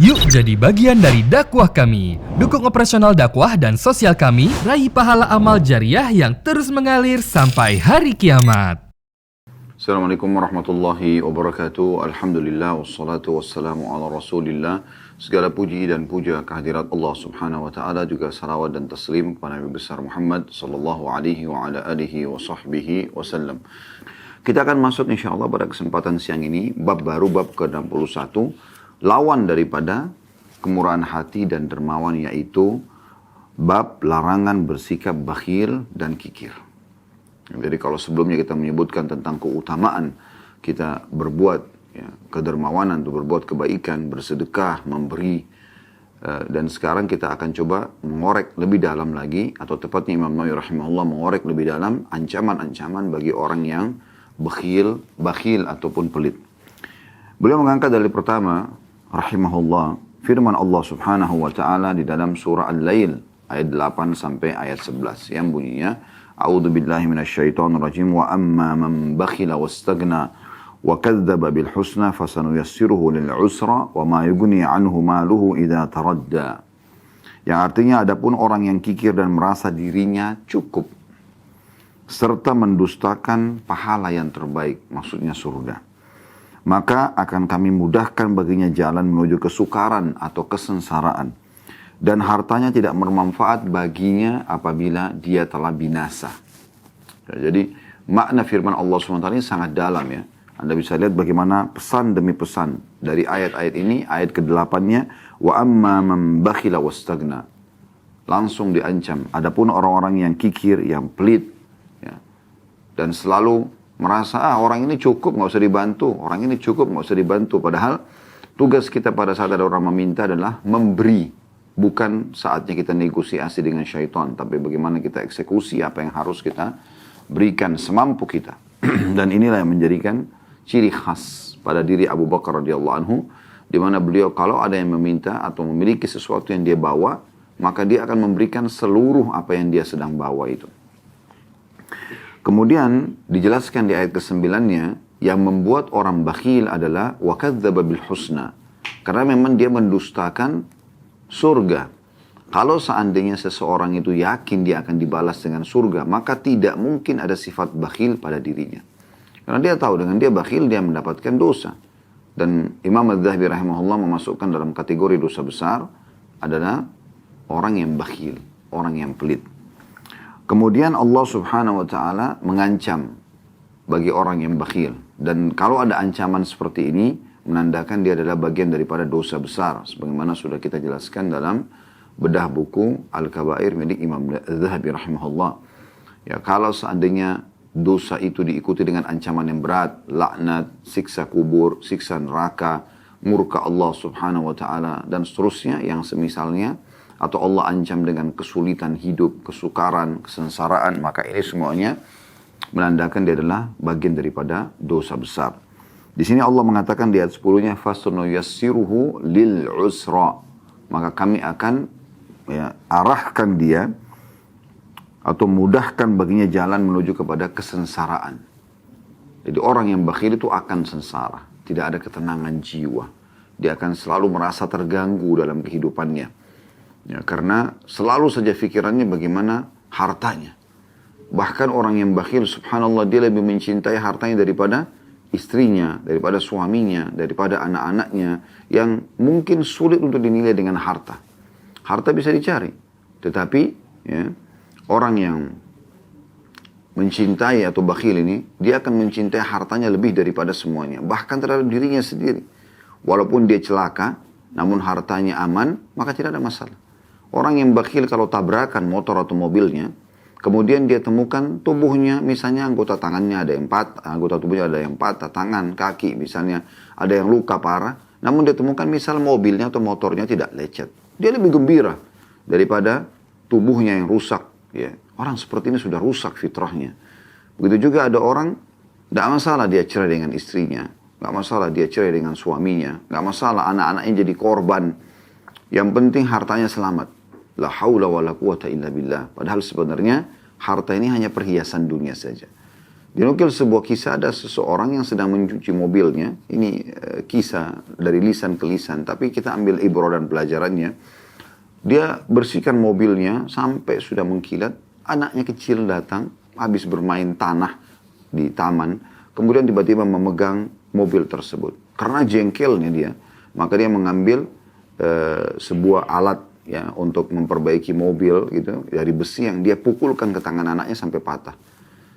Yuk jadi bagian dari dakwah kami. Dukung operasional dakwah dan sosial kami, raih pahala amal jariah yang terus mengalir sampai hari kiamat. Assalamualaikum warahmatullahi wabarakatuh. Alhamdulillah wassalatu wassalamu ala rasulillah. Segala puji dan puja kehadirat Allah subhanahu wa ta'ala, juga salawat dan taslim kepada Nabi besar Muhammad sallallahu alaihi wa ala alihi wa sahbihi wasallam. Kita akan masuk insyaAllah pada kesempatan siang ini bab baru, bab ke-61, lawan daripada kemurahan hati dan dermawan, yaitu bab larangan bersikap bakhil dan kikir. Jadi kalau sebelumnya kita menyebutkan tentang keutamaan kita berbuat kedermawanan, untuk berbuat kebaikan, bersedekah, memberi, dan sekarang kita akan coba mengorek lebih dalam lagi, atau tepatnya Imam Nawawi rahimahullah mengorek lebih dalam ancaman-ancaman bagi orang yang bakhil ataupun pelit. Beliau mengangkat dari pertama rahimahullah firman Allah subhanahu wa ta'ala di dalam surah Al-Lail ayat 8 sampai ayat 11 yang bunyinya, A'udzu billahi minasyaitonir rajim, wa amma man bakhila wastagna wa kadzdzaba bil husna fasanuyassiruhu lil usra wa ma yughni anhu maluhu idza taradda. Yang artinya, adapun orang yang kikir dan merasa dirinya cukup serta mendustakan pahala yang terbaik, maksudnya surga, maka akan kami mudahkan baginya jalan menuju kesukaran atau kesengsaraan, dan hartanya tidak bermanfaat baginya apabila dia telah binasa. Jadi makna firman Allah SWT ini sangat dalam ya. Anda bisa lihat bagaimana pesan demi pesan dari ayat-ayat ini. Ayat ke-8-nya, wa amma man bakhila wastagna, langsung diancam adapun orang-orang yang kikir, yang pelit ya, dan selalu merasa orang ini cukup, nggak usah dibantu, orang ini cukup, nggak usah dibantu. Padahal tugas kita pada saat ada orang meminta adalah memberi, bukan saatnya kita negosiasi dengan syaitan, tapi bagaimana kita eksekusi apa yang harus kita berikan semampu kita. Dan inilah yang menjadikan ciri khas pada diri Abu Bakar radhiyallahu anhu, di mana beliau kalau ada yang meminta atau memiliki sesuatu yang dia bawa, maka dia akan memberikan seluruh apa yang dia sedang bawa itu. Kemudian dijelaskan di ayat ke-9-nya, yang membuat orang bakhil adalah wa kadzdzaba bil husna, karena memang dia mendustakan surga. Kalau seandainya seseorang itu yakin dia akan dibalas dengan surga, maka tidak mungkin ada sifat bakhil pada dirinya. Karena dia tahu dengan dia bakhil dia mendapatkan dosa. Dan Imam Adz-Dzahabi rahimahullah memasukkan dalam kategori dosa besar adalah orang yang bakhil, orang yang pelit. Kemudian Allah subhanahu wa ta'ala mengancam bagi orang yang bakhil. Dan kalau ada ancaman seperti ini, menandakan dia adalah bagian daripada dosa besar. Sebagaimana sudah kita jelaskan dalam bedah buku Al-Kabair milik Imam Adz-Dzahabi rahimahullah. Ya, kalau seandainya dosa itu diikuti dengan ancaman yang berat, laknat, siksa kubur, siksa neraka, murka Allah subhanahu wa ta'ala, dan seterusnya yang semisalnya, atau Allah ancam dengan kesulitan hidup, kesukaran, kesengsaraan, maka ini semuanya menandakan dia adalah bagian daripada dosa besar. Di sini Allah mengatakan di ayat 10-nya, fasanuyassiruhu lil usra, maka kami akan arahkan dia atau mudahkan baginya jalan menuju kepada kesengsaraan. Jadi orang yang bakhil itu akan sengsara, tidak ada ketenangan jiwa, dia akan selalu merasa terganggu dalam kehidupannya. Ya, karena selalu saja pikirannya bagaimana hartanya. Bahkan orang yang bakhil, subhanallah, dia lebih mencintai hartanya daripada istrinya, daripada suaminya, daripada anak-anaknya, yang mungkin sulit untuk dinilai dengan harta. Harta bisa dicari, tetapi ya, orang yang mencintai atau bakhil ini, dia akan mencintai hartanya lebih daripada semuanya, bahkan terhadap dirinya sendiri. Walaupun dia celaka, namun hartanya aman, maka tidak ada masalah. Orang yang bakhil kalau tabrakan motor atau mobilnya, kemudian dia temukan tubuhnya, misalnya anggota tangannya ada yang patah, anggota tubuhnya ada yang patah, tangan, kaki misalnya, ada yang luka parah, namun dia temukan misal mobilnya atau motornya tidak lecet, dia lebih gembira daripada tubuhnya yang rusak. Ya. Orang seperti ini sudah rusak fitrahnya. Begitu juga ada orang, tidak masalah dia cerai dengan istrinya, nggak masalah dia cerai dengan suaminya, nggak masalah anak-anaknya jadi korban, yang penting hartanya selamat. La haula wa la quwata illa billah. Padahal sebenarnya harta ini hanya perhiasan dunia saja. Dinukil sebuah kisah, ada seseorang yang sedang mencuci mobilnya. Ini kisah dari lisan ke lisan, tapi kita ambil ibrah dan pelajarannya. Dia bersihkan mobilnya sampai sudah mengkilat. Anaknya kecil datang, habis bermain tanah di taman. Kemudian tiba-tiba memegang mobil tersebut. Karena jengkelnya dia, maka dia mengambil sebuah alat ya untuk memperbaiki mobil gitu dari besi yang dia pukulkan ke tangan anaknya sampai patah.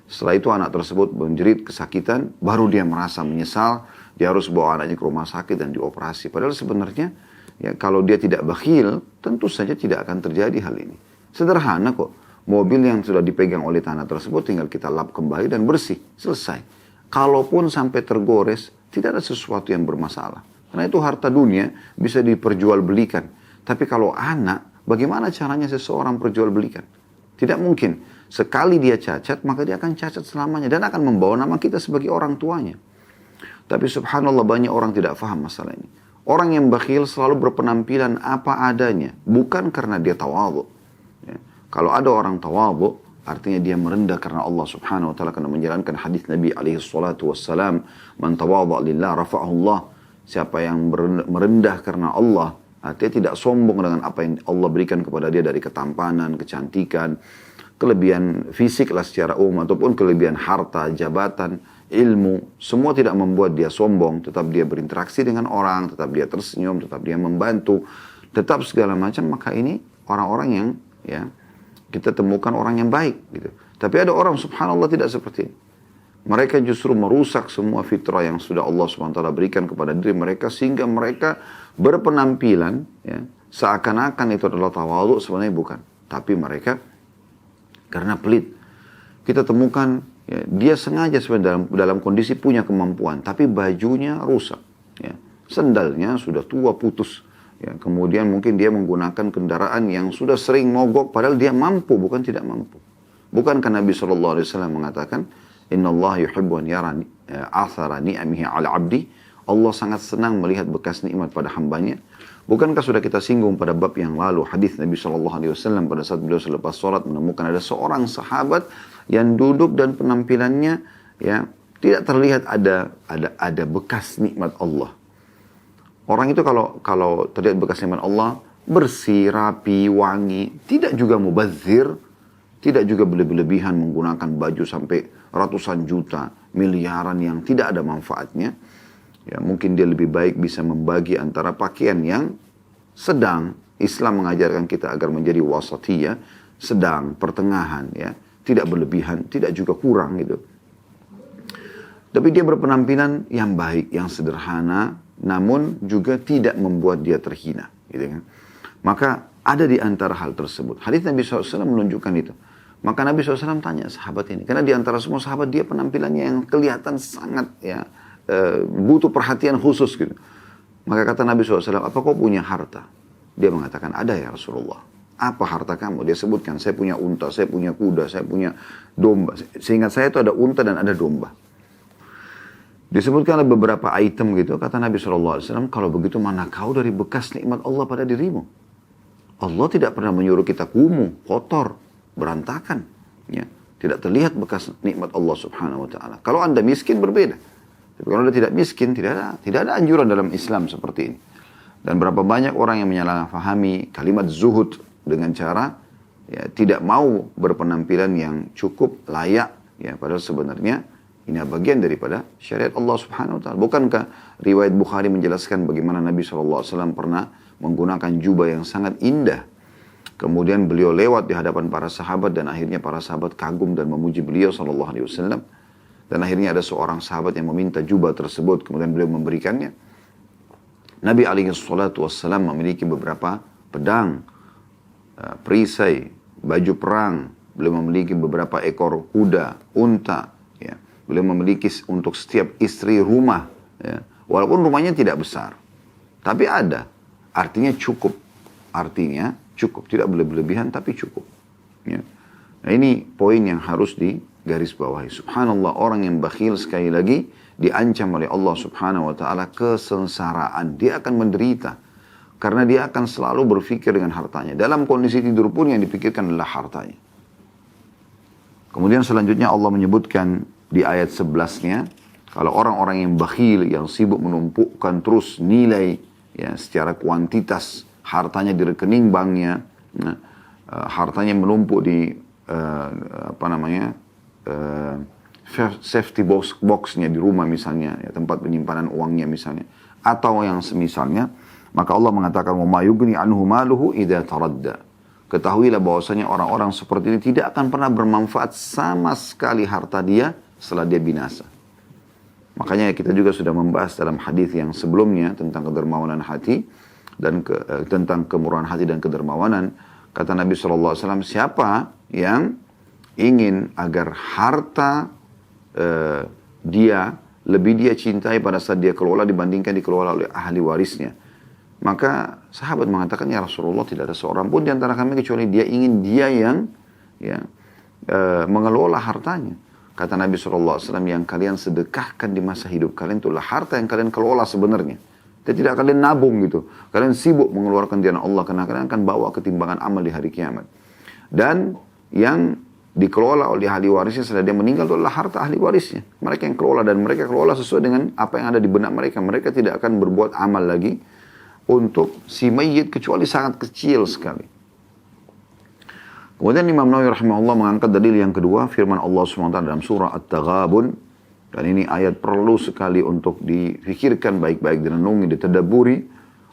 Setelah itu anak tersebut menjerit kesakitan, baru dia merasa menyesal, dia harus bawa anaknya ke rumah sakit dan dioperasi. Padahal sebenarnya ya kalau dia tidak bakhil, tentu saja tidak akan terjadi hal ini. Sederhana kok, mobil yang sudah dipegang oleh tanah tersebut tinggal kita lap kembali dan bersih, selesai. Kalaupun sampai tergores, tidak ada sesuatu yang bermasalah. Karena itu harta dunia bisa diperjualbelikan. Tapi kalau anak, bagaimana caranya seseorang perjualbelikan? Tidak mungkin. Sekali dia cacat, maka dia akan cacat selamanya. Dan akan membawa nama kita sebagai orang tuanya. Tapi subhanallah banyak orang tidak faham masalah ini. Orang yang bakhil selalu berpenampilan apa adanya. Bukan karena dia tawadhu. Ya. Kalau ada orang tawadhu, artinya dia merendah karena Allah subhanahu wa ta'ala. Karena menjalankan hadis Nabi SAW. Man tawadhu lillah rafa'ahullah. Siapa yang merendah karena Allah. Artinya tidak sombong dengan apa yang Allah berikan kepada dia dari ketampanan, kecantikan, kelebihan fisik lah secara umum, ataupun kelebihan harta, jabatan, ilmu. Semua tidak membuat dia sombong, tetap dia berinteraksi dengan orang, tetap dia tersenyum, tetap dia membantu, tetap segala macam. Maka ini orang-orang yang ya kita temukan orang yang baik gitu. Tapi ada orang subhanallah tidak seperti ini. Mereka justru merusak semua fitrah yang sudah Allah SWT berikan kepada diri mereka, sehingga mereka berpenampilan ya, seakan-akan itu adalah tawadhu, sebenarnya bukan. Tapi mereka karena pelit. Kita temukan ya, dia sengaja sebenarnya dalam kondisi punya kemampuan, tapi bajunya rusak. Ya. Sendalnya sudah tua, putus. Ya. Kemudian mungkin dia menggunakan kendaraan yang sudah sering mogok, padahal dia mampu, bukan tidak mampu. Bukankah Nabi SAW mengatakan, Inna Allah yuhibbu an yara athara ni'amihi ala abdi. Allah sangat senang melihat bekas nikmat pada hambanya. Bukankah sudah kita singgung pada bab yang lalu hadis Nabi SAW pada saat beliau selepas sholat menemukan ada seorang sahabat yang duduk dan penampilannya ya tidak terlihat ada bekas nikmat Allah. Orang itu kalau terlihat bekas nikmat Allah bersih, rapi, wangi, tidak juga mubazir, tidak juga berlebihan menggunakan baju sampai ratusan juta, miliaran yang tidak ada manfaatnya. Ya, mungkin dia lebih baik bisa membagi antara pakaian yang sedang. Islam mengajarkan kita agar menjadi wasatiyah, sedang, pertengahan, ya, tidak berlebihan, tidak juga kurang gitu. Tapi dia berpenampilan yang baik, yang sederhana, namun juga tidak membuat dia terhina, gitu kan? Maka ada di antara hal tersebut. Hadis Nabi SAW menunjukkan itu. Maka Nabi SAW tanya sahabat ini, karena di antara semua sahabat dia penampilannya yang kelihatan sangat ya butuh perhatian khusus gitu. Maka kata Nabi SAW, apa kau punya harta? Dia mengatakan, ada ya Rasulullah. Apa harta kamu? Dia sebutkan, saya punya unta, saya punya kuda, saya punya domba. Seingat saya itu ada unta dan ada domba. Disebutkan ada beberapa item gitu. Kata Nabi SAW, kalau begitu mana kau dari bekas nikmat Allah pada dirimu? Allah tidak pernah menyuruh kita kumuh, kotor, berantakan. Ya. Tidak terlihat bekas nikmat Allah subhanahu wa ta'ala. Kalau anda miskin berbeda. Tapi kalau anda tidak miskin, tidak ada anjuran dalam Islam seperti ini. Dan berapa banyak orang yang menyalahfahami kalimat zuhud dengan cara ya, tidak mau berpenampilan yang cukup layak. Ya, padahal sebenarnya ini bagian daripada syariat Allah subhanahu wa ta'ala. Bukankah riwayat Bukhari menjelaskan bagaimana Nabi SAW pernah menggunakan jubah yang sangat indah. Kemudian beliau lewat di hadapan para sahabat dan akhirnya para sahabat kagum dan memuji beliau SAW. Dan akhirnya ada seorang sahabat yang meminta jubah tersebut. Kemudian beliau memberikannya. Nabi SAW memiliki beberapa pedang, perisai, baju perang. Beliau memiliki beberapa ekor kuda, unta. Ya. Beliau memiliki untuk setiap istri rumah. Ya. Walaupun rumahnya tidak besar. Tapi ada. Artinya cukup. Artinya cukup. Tidak berlebihan tapi cukup. Ya. Nah ini poin yang harus digaris bawahi. Subhanallah, orang yang bakhil sekali lagi diancam oleh Allah subhanahu wa ta'ala kesengsaraan. Dia akan menderita. Karena dia akan selalu berpikir dengan hartanya. Dalam kondisi tidur pun yang dipikirkan adalah hartanya. Kemudian selanjutnya Allah menyebutkan di ayat 11-nya, kalau orang-orang yang bakhil, yang sibuk menumpukkan terus nilai ya secara kuantitas hartanya di rekening banknya, hartanya menumpuk di safety box-nya di rumah misalnya, ya, tempat penyimpanan uangnya misalnya, atau yang semisalnya, maka Allah mengatakan wa ma yughni anhu maluhu idza taradda. Ketahuilah bahwasanya orang-orang seperti ini tidak akan pernah bermanfaat sama sekali harta dia setelah dia binasa. Makanya kita juga sudah membahas dalam hadis yang sebelumnya tentang kedermawanan hati dan tentang kemurahan hati dan kedermawanan. Kata Nabi SAW, siapa yang ingin agar harta dia cintai pada saat dia kelola dibandingkan dikelola oleh ahli warisnya. Maka sahabat mengatakan, ya Rasulullah, tidak ada seorang pun di antara kami kecuali dia ingin dia yang mengelola hartanya. Kata Nabi SAW, yang kalian sedekahkan di masa hidup kalian itulah harta yang kalian kelola sebenarnya. Dan tidak kalian nabung gitu. Kalian sibuk mengeluarkan di jalan Allah karena kalian akan bawa ketimbangan amal di hari kiamat. Dan yang dikelola oleh ahli warisnya setelah dia meninggal itu adalah harta ahli warisnya. Mereka yang kelola dan mereka kelola sesuai dengan apa yang ada di benak mereka. Mereka tidak akan berbuat amal lagi untuk si mayit kecuali sangat kecil sekali. Kemudian Imam Nawawi rahimahullah mengangkat dalil yang kedua, firman Allah SWT dalam surah At-Taghabun. Dan ini ayat perlu sekali untuk difikirkan baik-baik, direnungi, ditadabburi.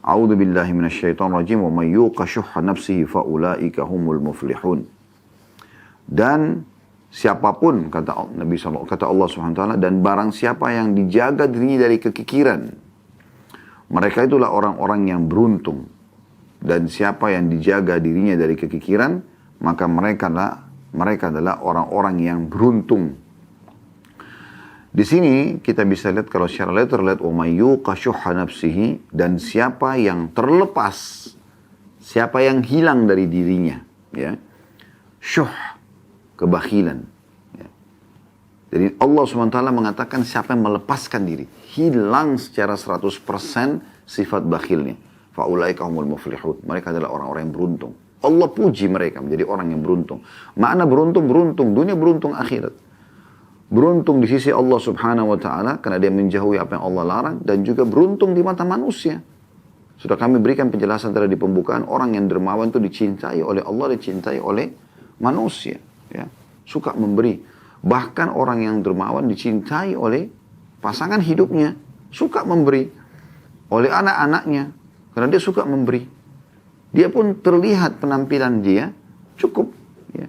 A'udzu billahi minasyaitonir rajim, wa may yuqa syuhha nafsihi fa ulaika humul muflihun. Dan siapapun kata Allah SWT, dan barang siapa yang dijaga dirinya dari kekikiran, mereka itulah orang-orang yang beruntung. Dan siapa yang dijaga dirinya dari kekikiran, maka mereka adalah orang-orang yang beruntung. Di sini kita bisa lihat kalau secara letterlet, wa may yuqa syuhha nafsihi, dan siapa yang terlepas, siapa yang hilang dari dirinya, ya. Syuh, kebakhilan. Ya. Jadi Allah SWT mengatakan siapa yang melepaskan diri, hilang secara 100% sifat bakhilnya. Fa ulaika humul muflihun. Mereka adalah orang-orang yang beruntung. Allah puji mereka menjadi orang yang beruntung. Makna beruntung dunia, beruntung akhirat. Beruntung di sisi Allah Subhanahu wa Ta'ala karena dia menjauhi apa yang Allah larang, dan juga beruntung di mata manusia. Sudah kami berikan penjelasan tadi di pembukaan, orang yang dermawan itu dicintai oleh Allah, dicintai oleh manusia, ya. Suka memberi. Bahkan orang yang dermawan dicintai oleh pasangan hidupnya, suka memberi, oleh anak-anaknya karena dia suka memberi. Dia pun terlihat penampilan dia cukup. Ya.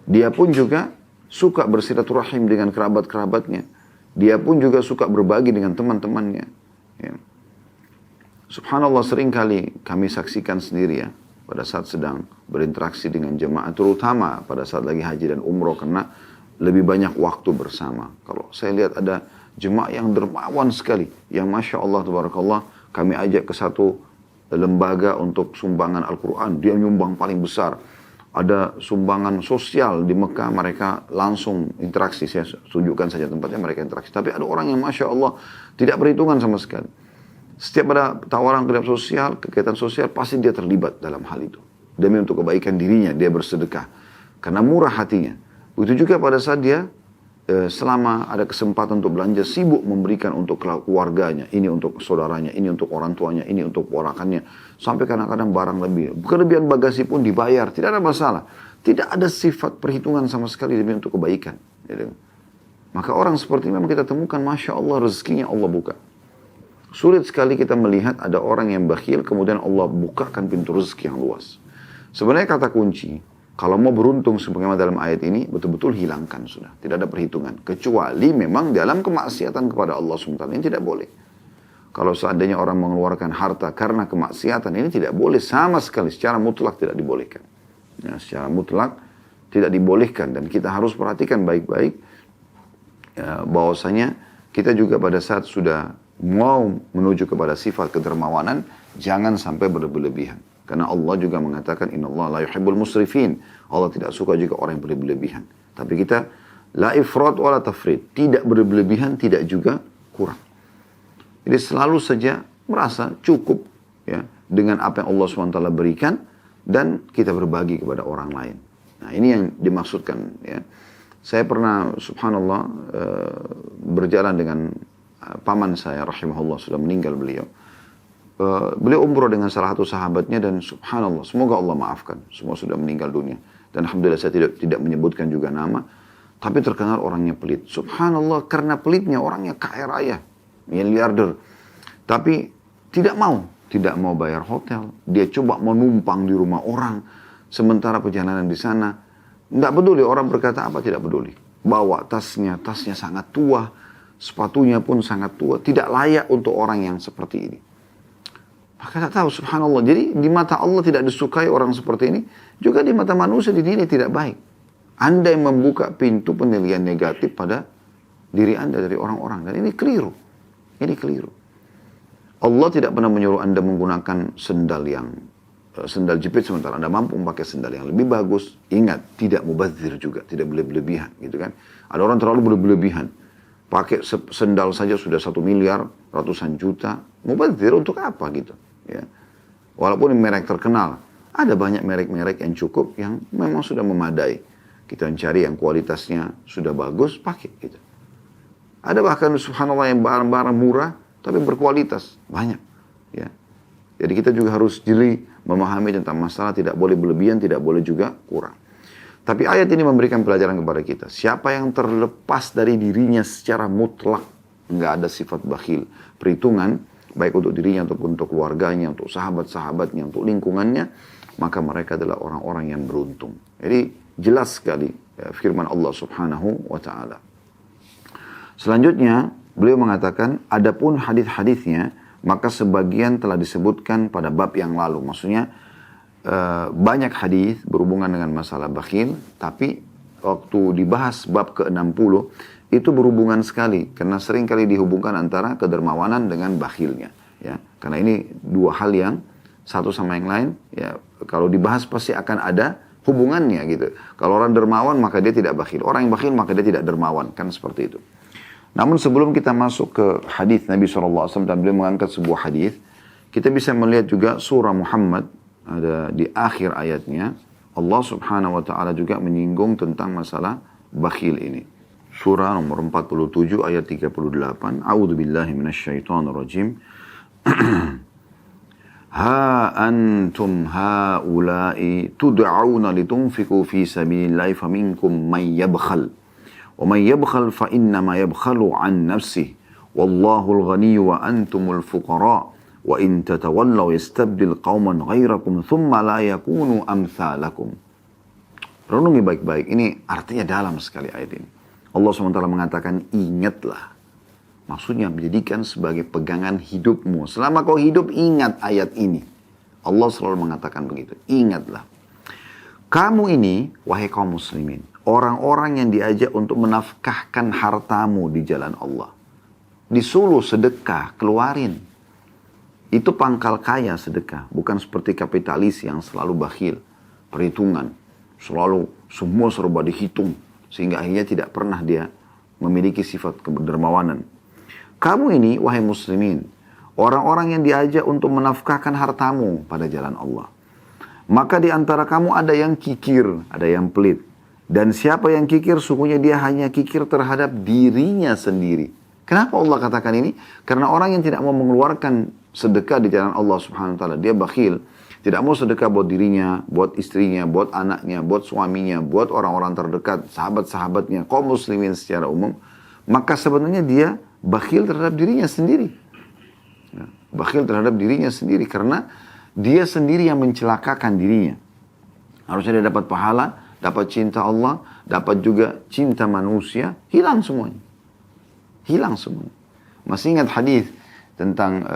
Dia pun juga suka bersilaturahim dengan kerabat-kerabatnya. Dia pun juga suka berbagi dengan teman-temannya. Ya. Subhanallah, seringkali kami saksikan sendiri ya, pada saat sedang berinteraksi dengan jemaah, terutama pada saat lagi haji dan umroh, karena lebih banyak waktu bersama. Kalau saya lihat ada jemaah yang dermawan sekali, yang Masya Allah, Tabarakallah, kami ajak ke satu lembaga untuk sumbangan Al-Quran, dia nyumbang paling besar. Ada sumbangan sosial di Mekah, mereka langsung interaksi. Saya tunjukkan saja tempatnya, mereka interaksi. Tapi ada orang yang Masya Allah tidak perhitungan sama sekali. Setiap ada tawaran kegiatan sosial, pasti dia terlibat dalam hal itu. Demi untuk kebaikan dirinya, dia bersedekah. Karena murah hatinya. Begitu juga pada saat dia selama ada kesempatan untuk belanja, sibuk memberikan untuk keluarganya, ini untuk saudaranya, ini untuk orang tuanya, ini untuk ponakannya, sampai kadang-kadang barang lebih, kelebihan bagasi pun dibayar, tidak ada masalah, tidak ada sifat perhitungan sama sekali demi untuk kebaikan. Maka orang seperti ini memang kita temukan, Masya Allah, rezekinya Allah buka. Sulit sekali kita melihat ada orang yang bakhil kemudian Allah bukakan pintu rezeki yang luas. Sebenarnya kata kunci, kalau mau beruntung sebagaimana dalam ayat ini, betul-betul hilangkan sudah. Tidak ada perhitungan. Kecuali memang dalam kemaksiatan kepada Allah SWT. Ini tidak boleh. Kalau seandainya orang mengeluarkan harta karena kemaksiatan, ini tidak boleh sama sekali. Secara mutlak tidak dibolehkan. Ya, secara mutlak tidak dibolehkan. Dan kita harus perhatikan baik-baik. Ya, bahwasanya kita juga pada saat sudah mau menuju kepada sifat kedermawanan, jangan sampai berlebihan. Karena Allah juga mengatakan, innallaha la yuhibbul musrifin. Allah tidak suka juga orang yang berlebihan. Tapi kita la ifrat wa la tafrit. Tidak berlebihan, tidak juga kurang. Jadi selalu saja merasa cukup ya dengan apa yang Allah SWT berikan, dan kita berbagi kepada orang lain. Nah, ini yang dimaksudkan ya. Saya pernah, subhanallah, berjalan dengan paman saya, rahimahullah, sudah meninggal beliau. Beliau umroh dengan salah satu sahabatnya dan subhanallah, semoga Allah maafkan. Semua sudah meninggal dunia. Dan alhamdulillah saya tidak menyebutkan juga nama. Tapi terkenal orangnya pelit. Subhanallah, karena pelitnya orangnya kaya raya, miliarder. Tapi tidak mau bayar hotel. Dia coba menumpang di rumah orang. Sementara perjalanan di sana, tidak peduli orang berkata apa, tidak peduli. Bawa tasnya sangat tua, sepatunya pun sangat tua, tidak layak untuk orang yang seperti ini. Maka tak tahu, subhanallah. Jadi di mata Allah tidak disukai orang seperti ini, juga di mata manusia dinilai tidak baik. Anda yang membuka pintu penilaian negatif pada diri Anda dari orang-orang, dan ini keliru. Ini keliru. Allah tidak pernah menyuruh Anda menggunakan sendal jepit sementara Anda mampu memakai sendal yang lebih bagus. Ingat, tidak mubazir juga, tidak berlebihan, gitu kan. Ada orang terlalu berlebihan. Pakai sendal saja sudah 1 miliar, ratusan juta. Mubazir untuk apa gitu, ya. Walaupun merek terkenal, ada banyak merek-merek yang cukup, yang memang sudah memadai. Kita mencari yang kualitasnya sudah bagus, pakai gitu. Ada bahkan subhanallah yang barang-barang murah, tapi berkualitas, banyak, ya. Jadi kita juga harus jeli memahami tentang masalah, tidak boleh berlebihan, tidak boleh juga kurang. Tapi ayat ini memberikan pelajaran kepada kita. Siapa yang terlepas dari dirinya secara mutlak, nggak ada sifat bakhil, perhitungan, baik untuk dirinya ataupun untuk keluarganya, untuk sahabat-sahabatnya, untuk lingkungannya, maka mereka adalah orang-orang yang beruntung. Jadi jelas sekali firman Allah Subhanahu wa Ta'ala. Selanjutnya, beliau mengatakan, adapun hadis-hadisnya, maka sebagian telah disebutkan pada bab yang lalu. Maksudnya, banyak hadis berhubungan dengan masalah bakhil, tapi waktu dibahas bab ke-60, itu berhubungan sekali. Karena sering kali dihubungkan antara kedermawanan dengan bakhilnya. Ya. Karena ini dua hal yang satu sama yang lain. Ya. Kalau dibahas pasti akan ada hubungannya gitu. Kalau orang dermawan maka dia tidak bakhil. Orang yang bakhil maka dia tidak dermawan. Kan seperti itu. Namun sebelum kita masuk ke hadis Nabi SAW dan beliau mengangkat sebuah hadis, kita bisa melihat juga surah Muhammad, ada di akhir ayatnya, Allah Subhanahu wa Ta'ala juga menyinggung tentang masalah bakhil ini. Surah nomor 47 ayat 38, A'udzubillahi minasyaitonirrajim. Ha antum haula'i tud'auna litunfiqu fi sabilillahi faminkum man yabkhal. وَمَنْ يَبْخَلْ فَإِنَّمَا يَبْخَلُ عَنْ نَفْسِهِ وَاللَّهُ الْغَنِيُّ وَأَنْتُمُ الْفُقَرَاءُ وَإِنْ تَتَوَلَّوْا يَسْتَبْدِلْ قَوْمًا غَيْرَكُمْ ثُمَّ لَا يَكُونُوا أَمْثَالَكُمْ. Renungi baik-baik, ini artinya dalam sekali ayat ini. Allah SWT mengatakan, ingatlah. Maksudnya menjadikan sebagai pegangan hidupmu. Selama kau hidup, ingat ayat ini. Allah selalu mengatakan begitu, ingatlah. Kamu ini, wahai kaum muslimin, orang-orang yang diajak untuk menafkahkan hartamu di jalan Allah. Disuruh sedekah, keluarin. Itu pangkal kaya sedekah. Bukan seperti kapitalis yang selalu bakhil. Perhitungan. Selalu semua serba dihitung. Sehingga akhirnya tidak pernah dia memiliki sifat kedermawanan. Kamu ini, wahai muslimin, orang-orang yang diajak untuk menafkahkan hartamu pada jalan Allah. Maka di antara kamu ada yang kikir, ada yang pelit. Dan siapa yang kikir, sungguhnya dia hanya kikir terhadap dirinya sendiri. Kenapa Allah katakan ini? Karena orang yang tidak mau mengeluarkan sedekah di jalan Allah Subhanahu wa Ta'ala, dia bakhil, tidak mau sedekah buat dirinya, buat istrinya, buat anaknya, buat suaminya, buat orang-orang terdekat, sahabat-sahabatnya, kaum muslimin secara umum, maka sebenarnya dia bakhil terhadap dirinya sendiri. Ya, bakhil terhadap dirinya sendiri karena dia sendiri yang mencelakakan dirinya. Harusnya dia dapat pahala, dapat cinta Allah, dapat juga cinta manusia, hilang semuanya. Hilang semuanya. Masih ingat hadis tentang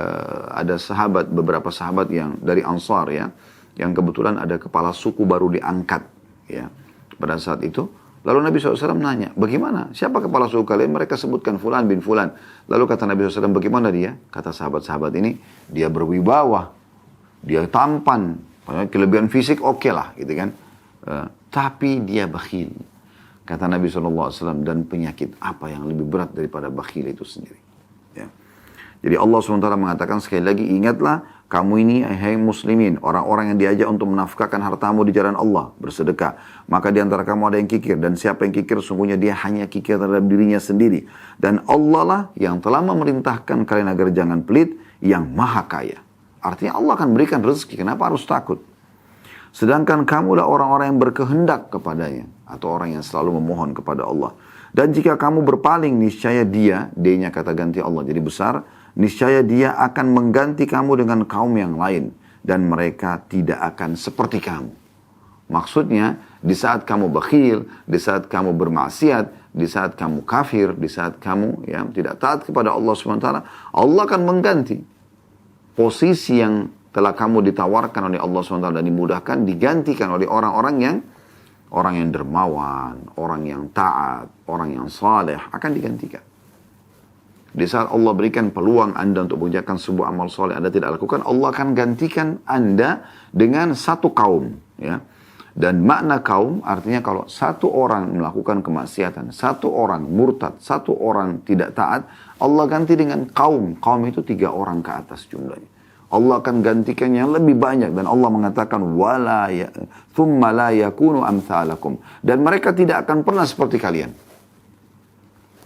ada sahabat, beberapa sahabat yang dari Ansar ya, yang kebetulan ada kepala suku baru diangkat ya pada saat itu. Lalu Nabi SAW nanya, bagaimana? Siapa kepala suku kalian? Mereka sebutkan Fulan bin Fulan. Lalu kata Nabi SAW, bagaimana dia? Kata sahabat-sahabat ini, dia berwibawa, dia tampan, kelebihan fisik oke lah gitu kan. Tapi dia bakhil. Kata Nabi SAW, dan penyakit apa yang lebih berat daripada bakhil itu sendiri. Ya. Jadi Allah SWT mengatakan sekali lagi, ingatlah Kamu ini, hai muslimin, orang-orang yang diajak untuk menafkahkan hartamu di jalan Allah, bersedekah. Maka di antara kamu ada yang kikir, dan siapa yang kikir, sungguhnya dia hanya kikir terhadap dirinya sendiri. Dan Allah lah yang telah memerintahkan kalian agar jangan pelit, yang maha kaya. Artinya Allah akan berikan rezeki, kenapa harus takut? Sedangkan kamulah orang-orang yang berkehendak kepadanya, atau orang yang selalu memohon kepada Allah. Dan jika kamu berpaling, niscaya dia, D-nya kata ganti Allah jadi besar, niscaya dia akan mengganti kamu dengan kaum yang lain. Dan mereka tidak akan seperti kamu. Maksudnya, di saat kamu bakhil, di saat kamu bermaksiat, di saat kamu kafir, di saat kamu tidak taat kepada Allah SWT, Allah akan mengganti posisi yang telah kamu ditawarkan oleh Allah SWT dan dimudahkan, digantikan oleh orang yang dermawan, orang yang taat, orang yang saleh, akan digantikan. Di saat Allah berikan peluang Anda untuk mengerjakan sebuah amal soleh, Anda tidak lakukan, Allah akan gantikan Anda dengan satu kaum. Ya. Dan makna kaum artinya kalau satu orang melakukan kemaksiatan, satu orang murtad, satu orang tidak taat, Allah ganti dengan kaum. Kaum itu 3 orang ke atas jumlahnya. Allah akan gantikan yang lebih banyak. Dan Allah mengatakan, thumma la yakunu amthalakum. Dan mereka tidak akan pernah seperti kalian.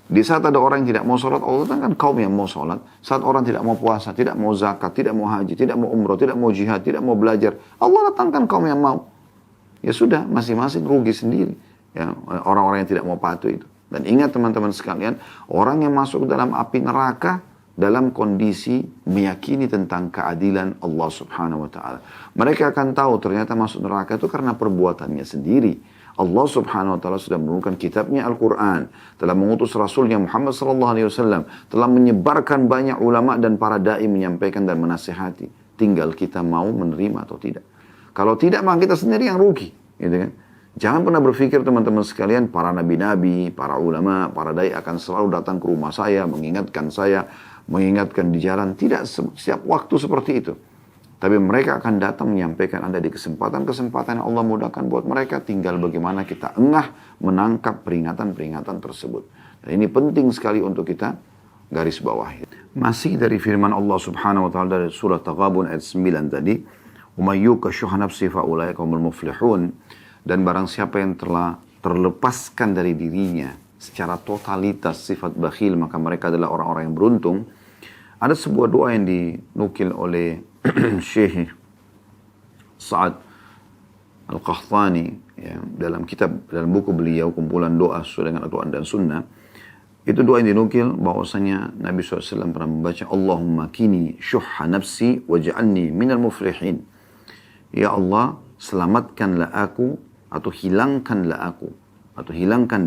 Di saat ada orang yang tidak mau sholat, Allah datangkan kaum yang mau sholat. Saat orang tidak mau puasa, tidak mau zakat, tidak mau haji, tidak mau umroh, tidak mau jihad, tidak mau belajar, Allah datangkan kaum yang mau. Ya sudah, masing-masing rugi sendiri. Ya, orang-orang yang tidak mau patuh itu. Dan ingat teman-teman sekalian, orang yang masuk dalam api neraka dalam kondisi meyakini tentang keadilan Allah Subhanahu wa taala. Mereka akan tahu ternyata masuk neraka itu karena perbuatannya sendiri. Allah Subhanahu wa taala sudah menurunkan kitabnya Al-Qur'an, telah mengutus rasulnya Muhammad sallallahu alaihi wasallam, telah menyebarkan banyak ulama dan para dai menyampaikan dan menasihati. Tinggal kita mau menerima atau tidak. Kalau tidak, maka kita sendiri yang rugi, gitu kan? Jangan pernah berpikir teman-teman sekalian, para nabi-nabi, para ulama, para dai akan selalu datang ke rumah saya, mengingatkan di jalan. Tidak setiap waktu seperti itu. Tapi mereka akan datang menyampaikan Anda di kesempatan-kesempatan yang Allah mudahkan buat mereka. Tinggal bagaimana kita engah menangkap peringatan-peringatan tersebut. Dan ini penting sekali untuk kita garis bawahi. Masih dari firman Allah Subhanahu wa taala dari surah Taghabun ayat 9 tadi, "Umayyuka syuha nafsi fa ulaika humul muflihun." Dan barang siapa yang telah terlepaskan dari dirinya secara totalitas sifat bakhil, maka mereka adalah orang-orang yang beruntung. Ada sebuah doa yang dinukil oleh Syekh Sa'ad Al-Qahtani ya, dalam buku beliau kumpulan doa sesuai dengan Al-Quran dan Sunnah. Itu doa yang dinukil bahwasanya Nabi SAW pernah membaca, Allahumma kini syuhha nafsi waj'alni minal muflihin. Ya Allah, selamatkanlah aku atau hilangkan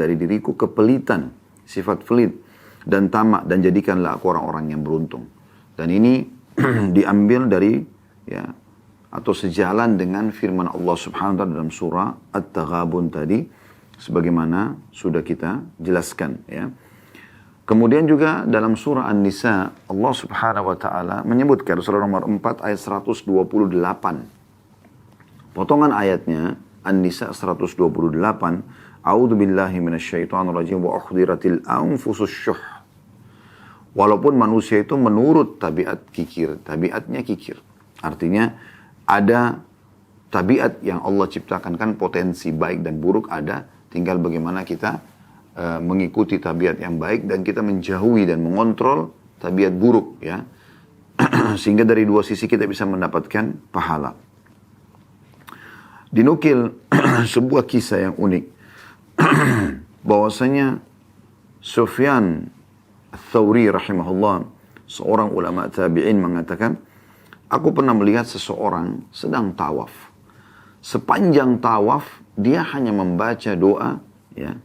dari diriku kepelitan, sifat pelit dan tamak, dan jadikanlah aku orang-orang yang beruntung. Dan ini diambil dari atau sejalan dengan firman Allah Subhanahu wa taala dalam surah At-Taghabun tadi, sebagaimana sudah kita jelaskan ya. Kemudian juga dalam surah An-Nisa Allah Subhanahu wa taala menyebutkan surah nomor 4 ayat 128. Potongan ayatnya An-Nisa 128, A'udzu billahi minasyaitonir rajim wa uhdiratil anfusus syuh. Walaupun manusia itu menurut tabiatnya kikir. Artinya ada tabiat yang Allah ciptakan, kan potensi baik dan buruk ada, tinggal bagaimana kita mengikuti tabiat yang baik dan kita menjauhi dan mengontrol tabiat buruk ya. Sehingga dari dua sisi kita bisa mendapatkan pahala. Dinukil sebuah kisah yang unik bahwasanya Sufyan Ats-Tsauri rahimahullah, seorang ulama tabi'in, mengatakan, aku pernah melihat seseorang sedang tawaf. Sepanjang tawaf dia hanya membaca doa, ya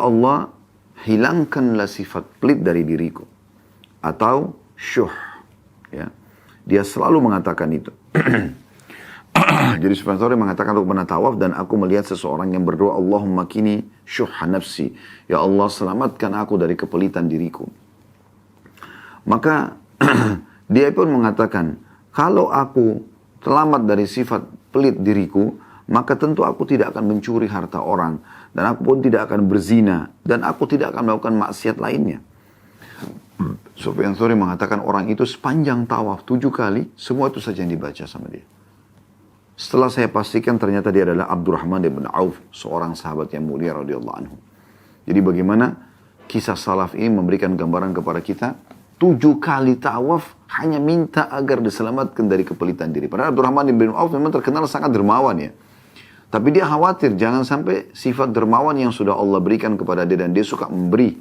Allah, hilangkanlah sifat pelit dari diriku, atau syuh. Ya. Dia selalu mengatakan itu. Jadi Sufyan Ats-Tsauri mengatakan, aku pernah tawaf dan aku melihat seseorang yang berdoa, Allahumma kini syuhha nafsi. Ya Allah, selamatkan aku dari kepelitan diriku. Maka dia pun mengatakan, kalau aku selamat dari sifat pelit diriku, maka tentu aku tidak akan mencuri harta orang, dan aku pun tidak akan berzina, dan aku tidak akan melakukan maksiat lainnya. Sufyan Tsauri mengatakan orang itu sepanjang tawaf 7 kali, semua itu saja yang dibaca sama dia. Setelah saya pastikan ternyata dia adalah Abdurrahman bin Auf, seorang sahabat yang mulia radhiyallahu anhu. Jadi bagaimana kisah salaf ini memberikan gambaran kepada kita, 7 kali tawaf hanya minta agar diselamatkan dari kepelitan diri. Padahal Abdurrahman bin Auf memang terkenal sangat dermawan ya. Tapi dia khawatir jangan sampai sifat dermawan yang sudah Allah berikan kepada dia, dan dia suka memberi.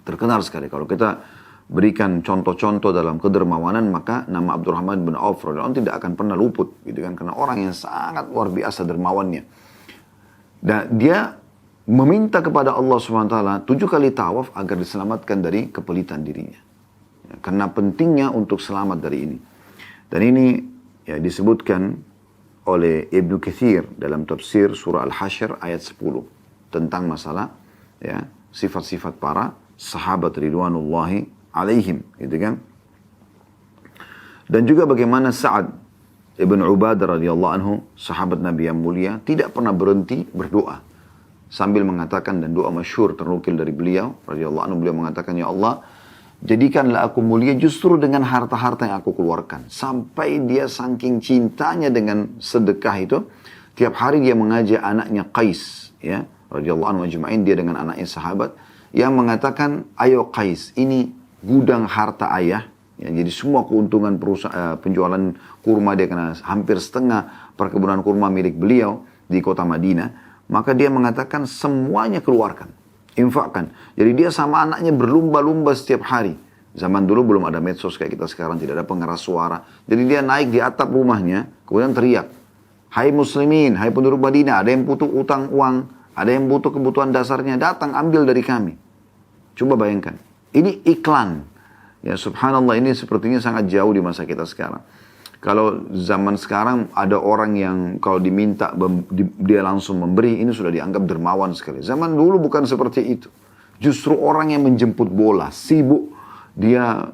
Terkenal sekali. Kalau kita berikan contoh-contoh dalam kedermawanan, maka nama Abdurrahman bin Auf radhiyallahu anhu tidak akan pernah luput, gitu kan? Karena orang yang sangat luar biasa dermawannya. Dan dia meminta kepada Allah SWT 7 kali tawaf agar diselamatkan dari kepelitan dirinya. Ya, karena pentingnya untuk selamat dari ini. Dan ini ya disebutkan oleh Ibnu Katsir dalam tafsir surah Al-Hasyr ayat 10 tentang masalah ya sifat-sifat para sahabat ridwanullahi alaihim, gitu kan. Dan juga bagaimana Sa'ad ibn Ubadah radhiyallahu anhu, sahabat Nabi yang mulia, tidak pernah berhenti berdoa sambil mengatakan, dan doa masyhur ternukil dari beliau radhiyallahu anhu, beliau mengatakan, ya Allah, jadikanlah aku mulia justru dengan harta-harta yang aku keluarkan. Sampai dia saking cintanya dengan sedekah itu, tiap hari dia mengajak anaknya Qais, ya, radhiyallahu anhu ajma'in, dia dengan anaknya sahabat, yang mengatakan, ayo Qais, ini gudang harta ayah. Ya, jadi semua keuntungan penjualan kurma dia, kena hampir setengah perkebunan kurma milik beliau di kota Madinah. Maka dia mengatakan semuanya keluarkan, infakkan. Jadi dia sama anaknya berlumba-lumba setiap hari. Zaman dulu belum ada medsos kayak kita sekarang, tidak ada pengeras suara. Jadi dia naik di atap rumahnya, kemudian teriak, hai muslimin, hai penduduk Madinah, ada yang butuh utang uang, ada yang butuh kebutuhan dasarnya, datang ambil dari kami. Coba bayangkan, ini iklan. Ya subhanallah, ini sepertinya sangat jauh di masa kita sekarang. Kalau zaman sekarang ada orang yang kalau diminta dia langsung memberi, ini sudah dianggap dermawan sekali. Zaman dulu bukan seperti itu. Justru orang yang menjemput bola, sibuk dia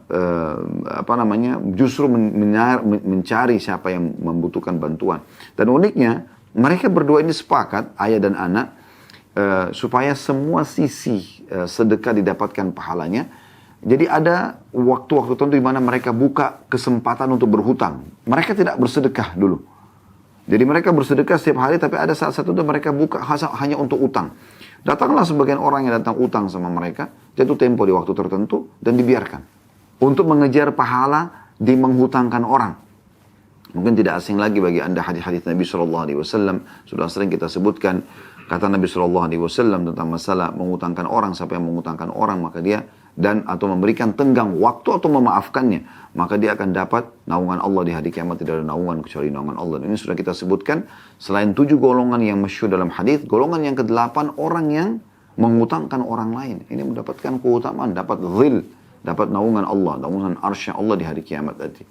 justru mencari siapa yang membutuhkan bantuan. Dan uniknya mereka berdua ini sepakat, ayah dan anak, supaya semua sisi sedekah didapatkan pahalanya. Jadi ada waktu-waktu tertentu di mana mereka buka kesempatan untuk berhutang. Mereka tidak bersedekah dulu. Jadi mereka bersedekah setiap hari, tapi ada saat satu itu mereka buka hanya untuk utang. Datanglah sebagian orang yang datang utang sama mereka, jatuh tempo di waktu tertentu, dan dibiarkan. Untuk mengejar pahala di menghutangkan orang. Mungkin tidak asing lagi bagi anda hadis-hadis Nabi SAW, sudah sering kita sebutkan. Kata Nabi SAW tentang masalah mengutangkan orang, siapa yang mengutangkan orang, maka dia atau memberikan tenggang waktu atau memaafkannya, maka dia akan dapat naungan Allah di hari kiamat. Tidak ada naungan kecuali naungan Allah. Dan ini sudah kita sebutkan. Selain 7 golongan yang masyhur dalam hadis, golongan yang ke-8 orang yang mengutangkan orang lain. Ini mendapatkan keutamaan, dapat dhil, dapat naungan Allah, naungan arsy Allah di hari kiamat tadi.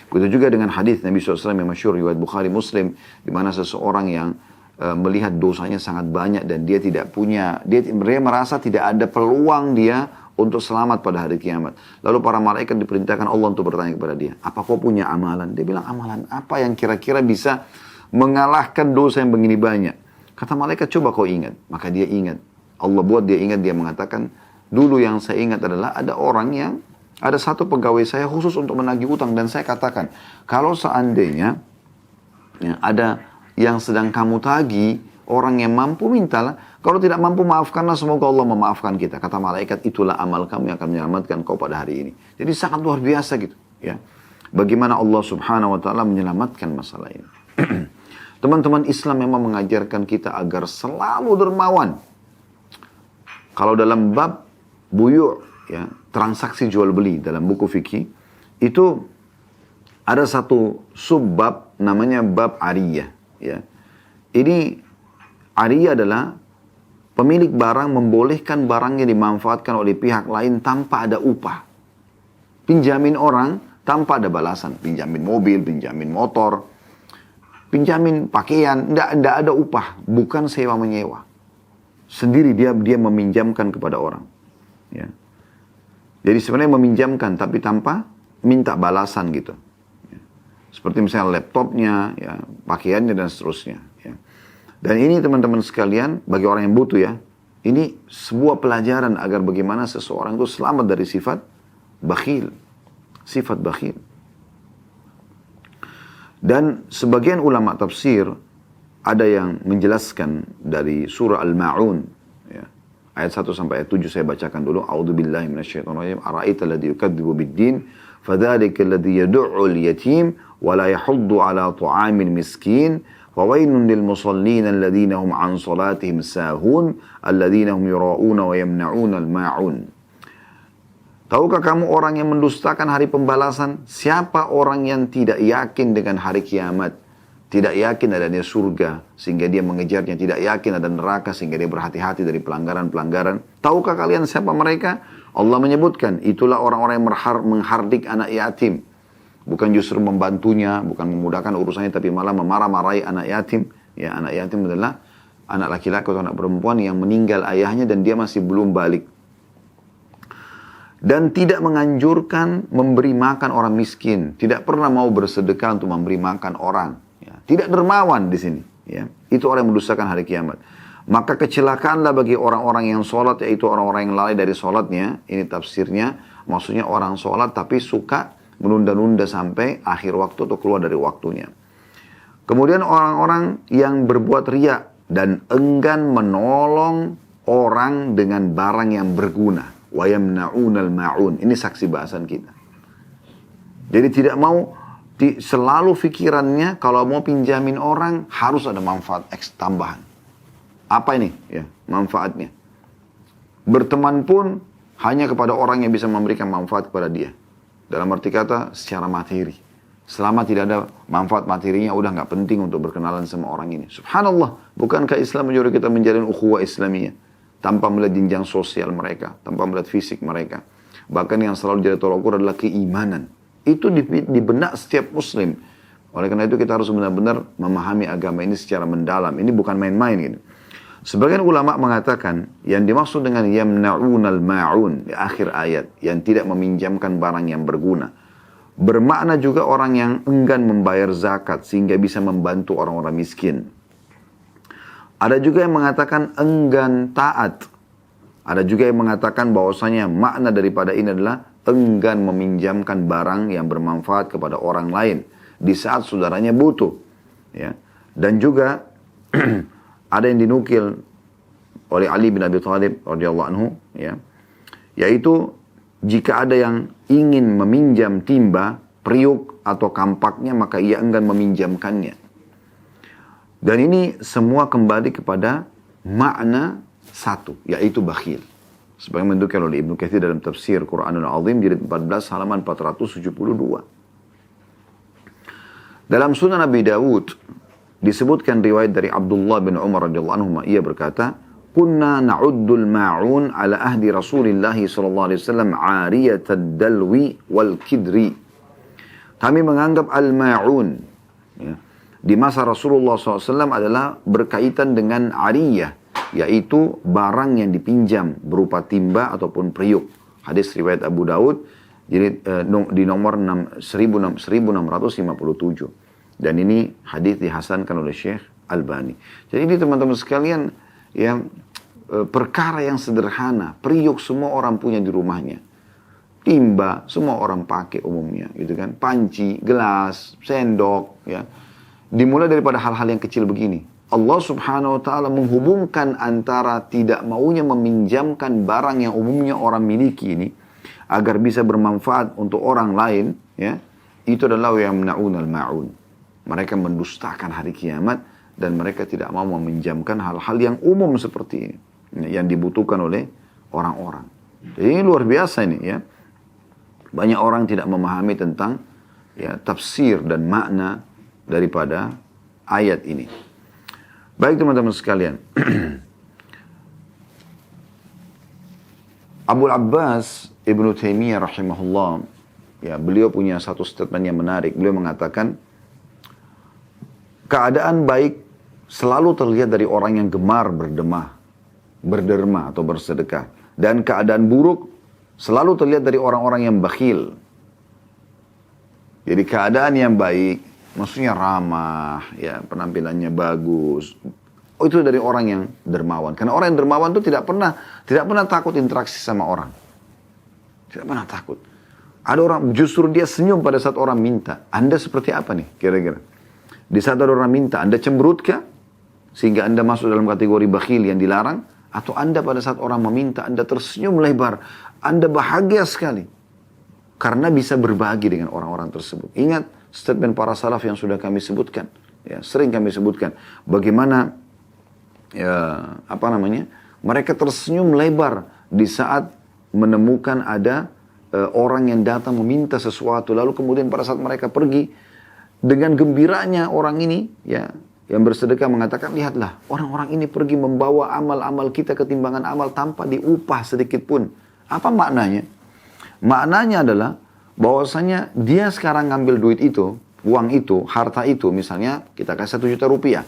Begitu juga dengan hadis Nabi SAW yang masyhur riwayat Bukhari Muslim, di mana seseorang yang melihat dosanya sangat banyak dan dia tidak punya, dia merasa tidak ada peluang dia untuk selamat pada hari kiamat. Lalu para malaikat diperintahkan Allah untuk bertanya kepada dia, apa kau punya amalan? Dia bilang, amalan apa yang kira-kira bisa mengalahkan dosa yang begini banyak? Kata malaikat, coba kau ingat. Maka dia ingat. Allah buat dia ingat, dia mengatakan, dulu yang saya ingat adalah ada orang yang, ada satu pegawai saya khusus untuk menagih utang, dan saya katakan, kalau seandainya ya, ada yang sedang kamu tagih, orang yang mampu mintalah, kalau tidak mampu maafkanlah, semoga Allah memaafkan kita. Kata malaikat, itulah amal kamu yang akan menyelamatkan kau pada hari ini. Jadi sangat luar biasa gitu ya. Bagaimana Allah Subhanahu wa taala menyelamatkan masalah ini. Teman-teman Islam memang mengajarkan kita agar selalu dermawan. Kalau dalam bab buyu' ya, transaksi jual beli dalam buku fikih, itu ada satu subbab namanya bab ariyah ya. Ini ariyah adalah pemilik barang membolehkan barangnya dimanfaatkan oleh pihak lain tanpa ada upah. Pinjamin orang tanpa ada balasan. Pinjamin mobil, pinjamin motor, pinjamin pakaian, tidak ada upah. Bukan sewa menyewa. Sendiri dia meminjamkan kepada orang. Ya. Jadi sebenarnya meminjamkan tapi tanpa minta balasan gitu. Ya. Seperti misalnya laptopnya, ya, pakaiannya dan seterusnya. Ya. Dan ini teman-teman sekalian, bagi orang yang butuh ya, ini sebuah pelajaran agar bagaimana seseorang itu selamat dari sifat bakhil. Sifat bakhil. Dan sebagian ulama tafsir ada yang menjelaskan dari surah Al-Ma'un, ya, ayat 1 sampai ayat 7 saya bacakan dulu. A'udzubillahi minasyaitonirrajim. Ara'aita alladzi yukadzibu bid-din fadzalika alladzi yad'u al-yatim wa la yahuddu 'ala ta'amil miskin wa wailun lil musallin alladzina hum 'an salatihim sahun alladzina hum yura'una wa yamna'una al-ma'un. Tahukah kamu orang yang mendustakan hari pembalasan? Siapa orang yang tidak yakin dengan hari kiamat? Tidak yakin adanya surga sehingga dia mengejarnya. Tidak yakin ada neraka sehingga dia berhati-hati dari pelanggaran-pelanggaran. Tahukah kalian siapa mereka? Allah menyebutkan, itulah orang-orang yang menghardik anak yatim. Bukan justru membantunya, bukan memudahkan urusannya, tapi malah memarah-marahi anak yatim. Ya, anak yatim adalah anak laki-laki atau anak perempuan yang meninggal ayahnya dan dia masih belum balik. Dan tidak menganjurkan memberi makan orang miskin. Tidak pernah mau bersedekah untuk memberi makan orang. Ya. Tidak dermawan di sini. Ya. Itu orang yang mendustakan hari kiamat. Maka kecelakaanlah bagi orang-orang yang sholat, yaitu orang-orang yang lalai dari sholatnya. Ini tafsirnya, maksudnya orang sholat tapi suka menunda-nunda sampai akhir waktu atau keluar dari waktunya. Kemudian orang-orang yang berbuat riya dan enggan menolong orang dengan barang yang berguna. Wa yamna'unal ma'un. Ini saksi bahasan kita. Jadi tidak mau, selalu pikirannya kalau mau pinjamin orang harus ada manfaat tambahan. Apa ini? Ya, manfaatnya. Berteman pun hanya kepada orang yang bisa memberikan manfaat kepada dia. Dalam arti kata secara materi. Selama tidak ada manfaat materinya, udah nggak penting untuk berkenalan sama orang ini. Subhanallah, bukankah Islam menyuruh kita menjalin ukhuwah Islamiyah? Tanpa melihat jenjang sosial mereka, tanpa melihat fisik mereka. Bahkan yang selalu jadi tolak ukur adalah keimanan. Itu di benak setiap muslim. Oleh karena itu kita harus benar-benar memahami agama ini secara mendalam. Ini bukan main-main gitu. Sebagian ulama mengatakan yang dimaksud dengan yamna'unal ma'un di akhir ayat, yang tidak meminjamkan barang yang berguna, bermakna juga orang yang enggan membayar zakat sehingga bisa membantu orang-orang miskin. Ada juga yang mengatakan enggan taat. Ada juga yang mengatakan bahwasanya makna daripada ini adalah enggan meminjamkan barang yang bermanfaat kepada orang lain di saat saudaranya butuh. Ya. Dan juga ada yang dinukil oleh Ali bin Abi Thalib radhiyallahu anhu, ya, yaitu jika ada yang ingin meminjam timba, periuk atau kampaknya, maka ia enggan meminjamkannya. Dan ini semua kembali kepada makna satu, yaitu bakhil. Sebagaimana dikutip oleh Ibnu Katsir dalam tafsir Quranul Azim jilid 14 halaman 472. Dalam Sunan Abi Dawud disebutkan riwayat dari Abdullah bin Umar radhiyallahu anhu, ia berkata, "Kunna na'uddul ma'un ala ahdi Rasulillah sallallahu alaihi wasallam 'ariyatad dalwi wal kidri." Kami menganggap al-ma'un, ya, di masa Rasulullah SAW adalah berkaitan dengan ariyah, yaitu barang yang dipinjam berupa timba ataupun periuk. Hadis riwayat Abu Daud jadi di nomor 1657. Dan ini hadis dihasankan oleh Syekh Albani. Jadi ini teman-teman sekalian, yang perkara yang sederhana, periuk semua orang punya di rumahnya. Timba semua orang pakai umumnya, gitu kan? Panci, gelas, sendok, ya. Dimulai daripada hal-hal yang kecil begini. Allah subhanahu wa ta'ala menghubungkan antara tidak maunya meminjamkan barang yang umumnya orang miliki ini, agar bisa bermanfaat untuk orang lain, ya. Itu adalah yamna'unal ma'un. Mereka mendustakan hari kiamat, dan mereka tidak mau meminjamkan hal-hal yang umum seperti ini, yang dibutuhkan oleh orang-orang. Jadi ini luar biasa ini, ya. Banyak orang tidak memahami tentang, ya, tafsir dan makna daripada ayat ini. Baik teman-teman sekalian. Abul Abbas Ibnu Taimiyah rahimahullah, ya, beliau punya satu statement yang menarik. Beliau mengatakan, keadaan baik selalu terlihat dari orang yang gemar berderma atau bersedekah. Dan keadaan buruk selalu terlihat dari orang-orang yang bakhil. Jadi keadaan yang baik, maksudnya ramah, ya, penampilannya bagus. Oh, itu dari orang yang dermawan. Karena orang yang dermawan itu tidak pernah takut interaksi sama orang. Tidak pernah takut. Ada orang justru dia senyum pada saat orang minta. Anda seperti apa nih kira-kira? Di saat ada orang minta, Anda cemberutkah? Sehingga Anda masuk dalam kategori bakhil yang dilarang? Atau Anda pada saat orang meminta, Anda tersenyum lebar. Anda bahagia sekali. Karena bisa berbagi dengan orang-orang tersebut. Ingat statement para salaf yang sudah kami sebutkan. Ya, sering kami sebutkan. Bagaimana mereka tersenyum lebar di saat menemukan ada orang yang datang meminta sesuatu. Lalu kemudian pada saat mereka pergi, dengan gembiranya orang ini, ya, yang bersedekah mengatakan, lihatlah, orang-orang ini pergi membawa amal-amal kita ketimbangan amal tanpa diupah sedikit pun. Apa maknanya? Maknanya adalah bahwasanya dia sekarang ngambil duit itu, uang itu, harta itu, misalnya kita kasih 1 juta rupiah.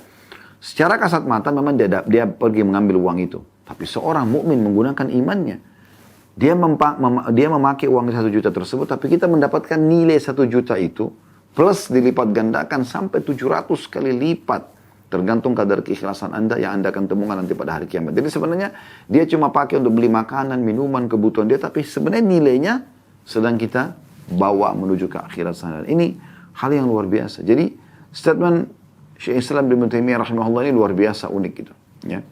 Secara kasat mata memang dia pergi mengambil uang itu. Tapi seorang mukmin menggunakan imannya. Dia memakai uang 1 juta tersebut, tapi kita mendapatkan nilai 1 juta itu, plus dilipat gandakan sampai 700 kali lipat. Tergantung kadar keikhlasan Anda yang Anda akan temukan nanti pada hari kiamat. Jadi sebenarnya dia cuma pakai untuk beli makanan, minuman, kebutuhan dia. Tapi sebenarnya nilainya sedang kita bawa menuju ke akhirat sana. Ini hal yang luar biasa. Jadi statement Syekh Islam Ibnu Taimiyah rahimahullah ini luar biasa unik gitu. Ya.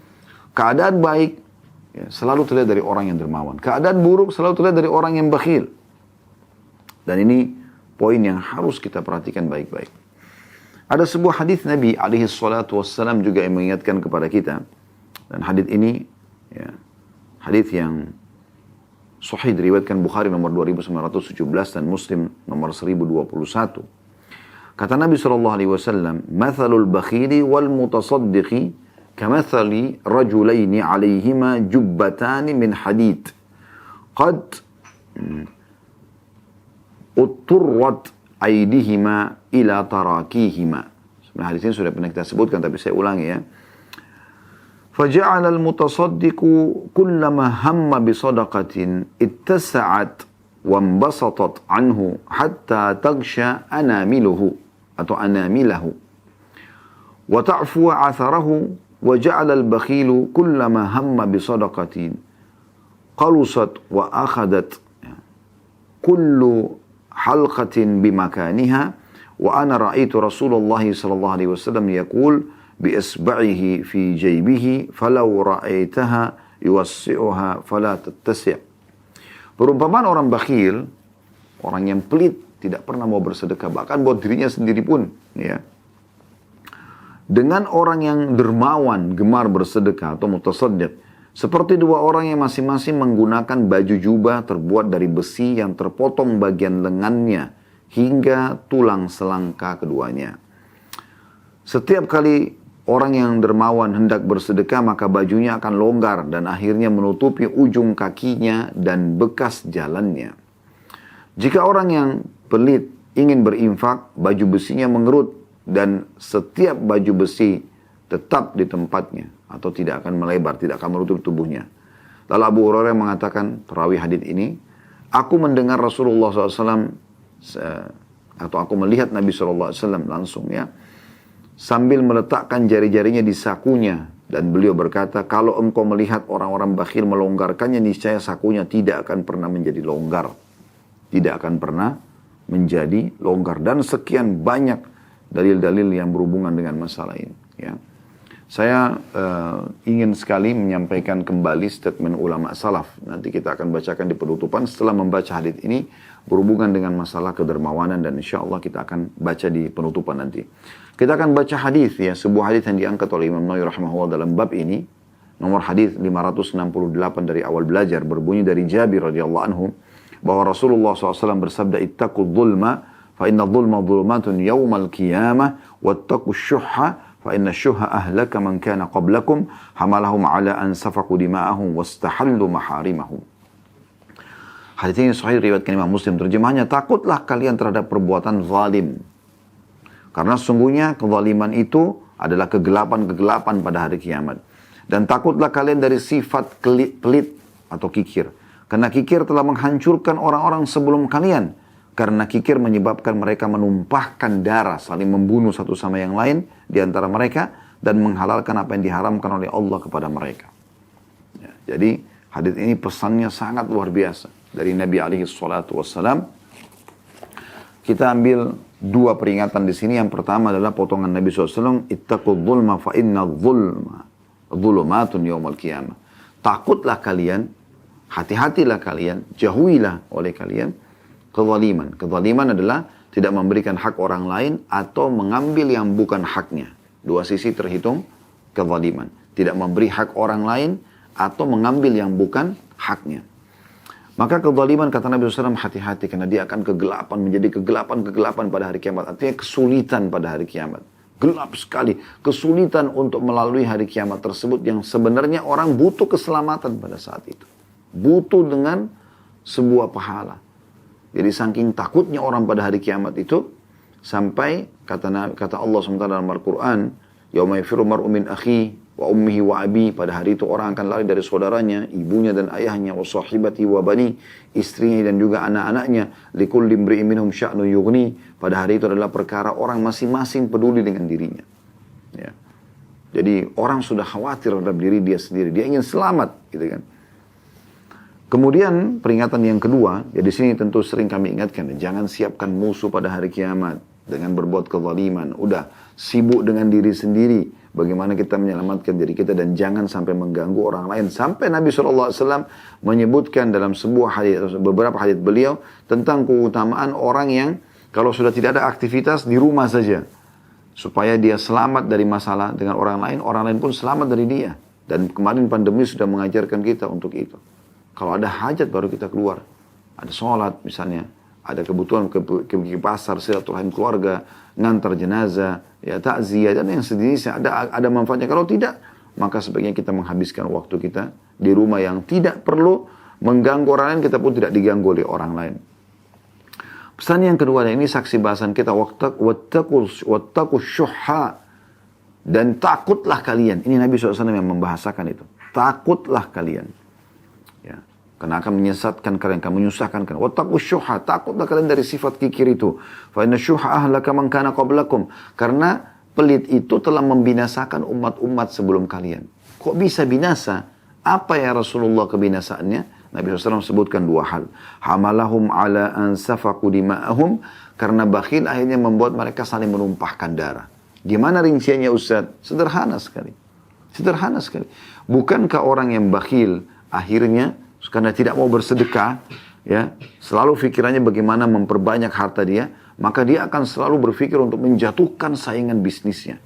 Keadaan baik ya, selalu terlihat dari orang yang dermawan. Keadaan buruk selalu terlihat dari orang yang bakhil. Dan ini poin yang harus kita perhatikan baik-baik. Ada sebuah hadis Nabi alaihi salatu wassalam juga yang mengingatkan kepada kita. Dan hadis ini, ya, hadis yang sahih diriwayatkan Bukhari nomor 2917 dan Muslim nomor 1021. Kata Nabi SAW, "Mathalul bakhili wal mutasaddiqi kamathali rajulaini alaihima jubbatani min hadid. Qad utturrat aidihima ila tarakihima." Sebenarnya hadis ini sudah pernah kita sebutkan, tapi saya ulangi ya. فَجَعَلَ الْمُتَصَدِّقُ كُلَّمَا هَمَّ بِصَدَقَةٍ اتَّسَعَتْ وَانْبَسَطَتْ عَنْهُ حَتَّى تَغْشَى أَنَامِلُهُ atau أَنَامِلَهُ وَتَعْفُوَ عَثَرَهُ وَجَعَلَ الْبَخِيلُ كُلَّمَا هَمَّ بِصَدَقَةٍ قَلُصَتْ وَأَخَذَتْ كُلُّ حَلْقَةٍ بِمَكَانِهَا وَأَنَا رَأَيْتُ رَسُولَ اللَّهِ صلى الله عليه وسلم يقول بِإِصْبَعِهِ فِي جَيْبِهِ فَلَوْ رَأَيْتَهَا يُوَسِّعُهَا فَلَا تَتَّسِعْ. Perumpamaan orang bakhil, orang yang pelit, tidak pernah mau bersedekah, bahkan buat dirinya sendiri pun, ya, dengan orang yang dermawan, gemar bersedekah atau mutasaddiq, seperti dua orang yang masing-masing menggunakan baju jubah terbuat dari besi yang terpotong bagian lengannya hingga tulang selangka keduanya. Setiap kali orang yang dermawan hendak bersedekah, maka bajunya akan longgar dan akhirnya menutupi ujung kakinya dan bekas jalannya. Jika orang yang pelit ingin berinfak, baju besinya mengerut dan setiap baju besi tetap di tempatnya atau tidak akan melebar, tidak akan menutup tubuhnya. Lalu Abu Hurairah mengatakan, perawi hadits ini, aku mendengar Rasulullah SAW atau aku melihat Nabi SAW langsung, ya, sambil meletakkan jari-jarinya di sakunya, dan beliau berkata, kalau engkau melihat orang-orang bakhil melonggarkannya, niscaya sakunya tidak akan pernah menjadi longgar, tidak akan pernah menjadi longgar. Dan sekian banyak dalil-dalil yang berhubungan dengan masalah ini, ya. Saya ingin sekali menyampaikan kembali statement ulama salaf. Nanti kita akan bacakan di penutupan setelah membaca hadits ini berhubungan dengan masalah kedermawanan, dan insya Allah kita akan baca di penutupan nanti. Kita akan baca hadis, ya, sebuah hadis yang diangkat oleh Imam Nawawi rahimahullah dalam bab ini. Nomor hadis 568 dari awal belajar, berbunyi dari Jabir radhiyallahu anhu bahwa Rasulullah SAW bersabda, "Ittaqud dhulma fa inna dhulma dhulumatun yawmal qiyamah wattaqus syuhha fa inna syuhha ahlaka man kana qablakum hamalahum ala an safaku dima'ahum wastahallu maharimahum." Hadis ini sahih riwayatkan Imam Muslim. Terjemahnya, takutlah kalian terhadap perbuatan zalim, karena sungguhnya kezaliman itu adalah kegelapan-kegelapan pada hari kiamat. Dan takutlah kalian dari sifat pelit atau kikir, karena kikir telah menghancurkan orang-orang sebelum kalian. Karena kikir menyebabkan mereka menumpahkan darah, saling membunuh satu sama yang lain di antara mereka, dan menghalalkan apa yang diharamkan oleh Allah kepada mereka. Ya, jadi hadis ini pesannya sangat luar biasa dari Nabi alaihi salatu wassalam, kita ambil dua peringatan di sini. Yang pertama adalah potongan Nabi SAW, ittaqul zulma fa inna zulma zulumatun yawmal qiyamah. Takutlah kalian, hati-hatilah kalian, jauhilah oleh kalian kezaliman. Kezaliman adalah tidak memberikan hak orang lain atau mengambil yang bukan haknya. Dua sisi terhitung kezaliman. Tidak memberi hak orang lain atau mengambil yang bukan haknya. Maka kezaliman, kata Nabi SAW, hati-hati karena dia akan kegelapan, menjadi kegelapan pada hari kiamat. Artinya kesulitan pada hari kiamat. Gelap sekali, kesulitan untuk melalui hari kiamat tersebut yang sebenarnya orang butuh keselamatan pada saat itu. Butuh dengan sebuah pahala. Jadi saking takutnya orang pada hari kiamat itu, sampai kata Allah SWT dalam Al-Quran, yauma yafiru mar'u min akhi wa ummihi wa abi, pada hari itu orang akan lari dari saudaranya, ibunya dan ayahnya, wa sahibati wa bani, istrinya dan juga anak-anaknya, likulli imri'in minhum sya'nu yughni, pada hari itu adalah perkara orang masing-masing peduli dengan dirinya. Ya. Jadi orang sudah khawatir terhadap diri dia sendiri, dia ingin selamat, gitu kan. Kemudian peringatan yang kedua, ya di sini tentu sering kami ingatkan, jangan siapkan musuh pada hari kiamat dengan berbuat kezaliman. Udah sibuk dengan diri sendiri, bagaimana kita menyelamatkan diri kita dan jangan sampai mengganggu orang lain. Sampai Nabi SAW menyebutkan dalam sebuah hadis, beberapa hadis beliau tentang keutamaan orang yang kalau sudah tidak ada aktivitas di rumah saja, supaya dia selamat dari masalah dengan orang lain pun selamat dari dia. Dan kemarin pandemi sudah mengajarkan kita untuk itu. Kalau ada hajat baru kita keluar. Ada sholat misalnya, ada kebutuhan ke pasar, silaturahim keluarga, ngantar jenazah, ya takziah dan yang sejenisnya, ada manfaatnya. Kalau tidak, maka sebaiknya kita menghabiskan waktu kita di rumah yang tidak perlu mengganggu orang lain, kita pun tidak diganggu oleh orang lain. Pesan yang kedua, dan ini saksi bahasan kita, wattaqu syuhha, dan takutlah kalian. Ini Nabi SAW yang membahasakan itu. Takutlah kalian. Ya. Karena akan menyesatkan kalian, akan menyusahkan kalian. Wattaqu syuhha, takutlah kalian dari sifat kikir itu. Fa inna syuhha ahlaka man kana qablakum. Karena pelit itu telah membinasakan umat-umat sebelum kalian. Kok bisa binasa? Apa ya Rasulullah kebinasaannya? Nabi SAW sebutkan dua hal. Hamalahum ala an safaku dima'ahum. Karena bakhil akhirnya membuat mereka saling menumpahkan darah. Gimana rinciannya Ustaz? Sederhana sekali. Sederhana sekali. Bukankah orang yang bakhil akhirnya karena tidak mau bersedekah, ya, selalu pikirannya bagaimana memperbanyak harta dia, maka dia akan selalu berpikir untuk menjatuhkan saingan bisnisnya.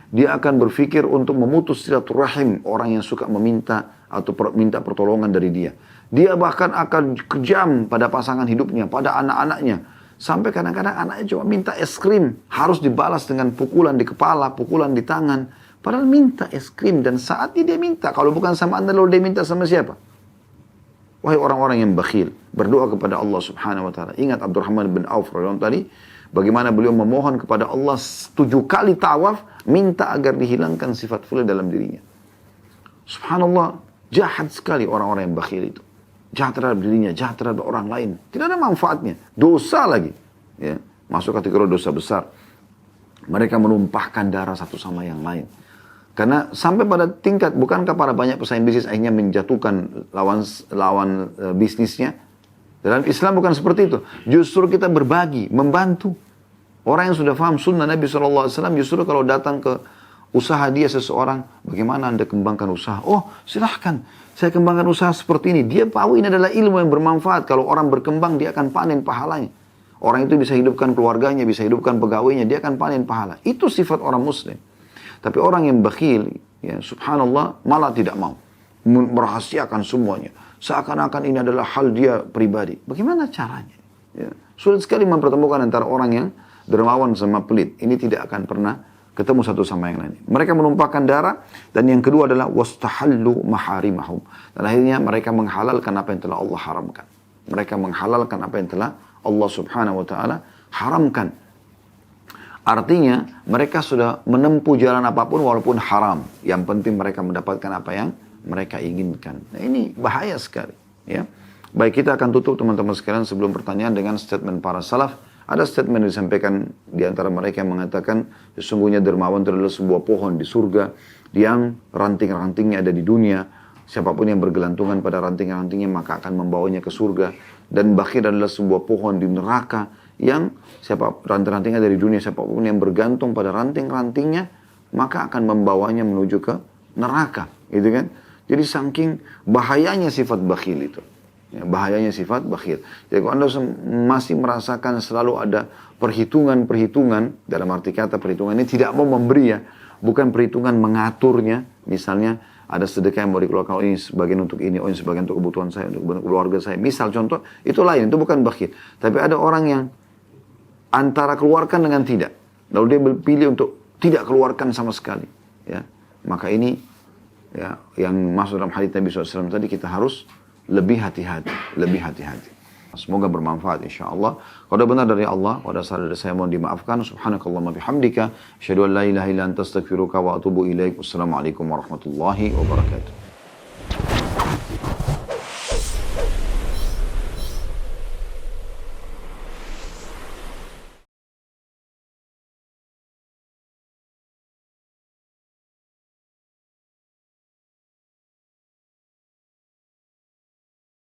Dia akan berpikir untuk memutus silaturahim orang yang suka meminta atau minta pertolongan dari dia. Dia bahkan akan kejam pada pasangan hidupnya, pada anak-anaknya. Sampai kadang-kadang anaknya cuma minta es krim, harus dibalas dengan pukulan di kepala, pukulan di tangan. Padahal minta es krim dan saatnya dia minta. Kalau bukan sama Anda, lalu dia minta sama siapa? Wahai orang-orang yang bakhil, berdoa kepada Allah Subhanahu wa taala. Ingat Abdurrahman bin Auf radhiyallahu tadi, bagaimana beliau memohon kepada Allah 7 kali tawaf, minta agar dihilangkan sifat fulah dalam dirinya. Subhanallah, jahat sekali orang-orang yang bakhil itu. Jahat terhadap dirinya, jahat terhadap orang lain. Tidak ada manfaatnya. Dosa lagi. Ya, masuk kategori dosa besar. Mereka menumpahkan darah satu sama yang lain. Karena sampai pada tingkat, bukankah para banyak pesaing bisnis akhirnya menjatuhkan lawan bisnisnya? Dalam Islam bukan seperti itu. Justru kita berbagi, membantu. Orang yang sudah paham sunnah Nabi SAW justru kalau datang ke usaha dia seseorang, bagaimana Anda kembangkan usaha? Oh silahkan, saya kembangkan usaha seperti ini. Dia tahu ini adalah ilmu yang bermanfaat. Kalau orang berkembang, dia akan panen pahalanya. Orang itu bisa hidupkan keluarganya, bisa hidupkan pegawainya, dia akan panen pahala. Itu sifat orang muslim. Tapi orang yang bakhil, ya subhanallah, malah tidak mau merahasiakan semuanya. Seakan-akan ini adalah hal dia pribadi. Bagaimana caranya? Ya. Sulit sekali mempertemukan antara orang yang dermawan sama pelit. Ini tidak akan pernah ketemu satu sama yang lain. Mereka menumpahkan darah, dan yang kedua adalah wastahallu maharimahum. Dan akhirnya mereka menghalalkan apa yang telah Allah haramkan. Mereka menghalalkan apa yang telah Allah Subhanahu wa taala haramkan. Artinya mereka sudah menempuh jalan apapun walaupun haram. Yang penting mereka mendapatkan apa yang mereka inginkan. Nah ini bahaya sekali. Ya. Baik, kita akan tutup teman-teman sekalian sebelum pertanyaan dengan statement para salaf. Ada statement yang disampaikan di antara mereka yang mengatakan sesungguhnya dermawan itu adalah sebuah pohon di surga yang ranting-rantingnya ada di dunia. Siapapun yang bergelantungan pada ranting-rantingnya maka akan membawanya ke surga. Dan bakhil adalah sebuah pohon di neraka yang ranting-rantingnya dari dunia, siapapun yang bergantung pada ranting-rantingnya, maka akan membawanya menuju ke neraka, gitu kan? Jadi saking bahayanya sifat bakhil itu. Ya, bahayanya sifat bakhil. Jadi kalau Anda masih merasakan selalu ada perhitungan-perhitungan, dalam arti kata perhitungan ini tidak mau memberi ya, bukan perhitungan mengaturnya, misalnya ada sedekah yang mau dikeluarkan, oh ini sebagian untuk ini, oh ini sebagian untuk kebutuhan saya, untuk keluarga saya. Misal contoh, itu lain, itu bukan bakhil. Tapi ada orang yang antara keluarkan dengan tidak. Lalu dia berpilih untuk tidak keluarkan sama sekali. Ya, maka ini ya, yang masuk dalam hadits Nabi SAW tadi, kita harus lebih hati-hati, lebih hati-hati. Semoga bermanfaat insyaAllah. Kalau ada benar dari Allah, kalau ada salah dari saya mohon dimaafkan. Subhanakallahumma bihamdika, asyhadu an la ilaha illa anta astaghfiruka wa atubu ilaik. Wassalamualaikum warahmatullahi wabarakatuh.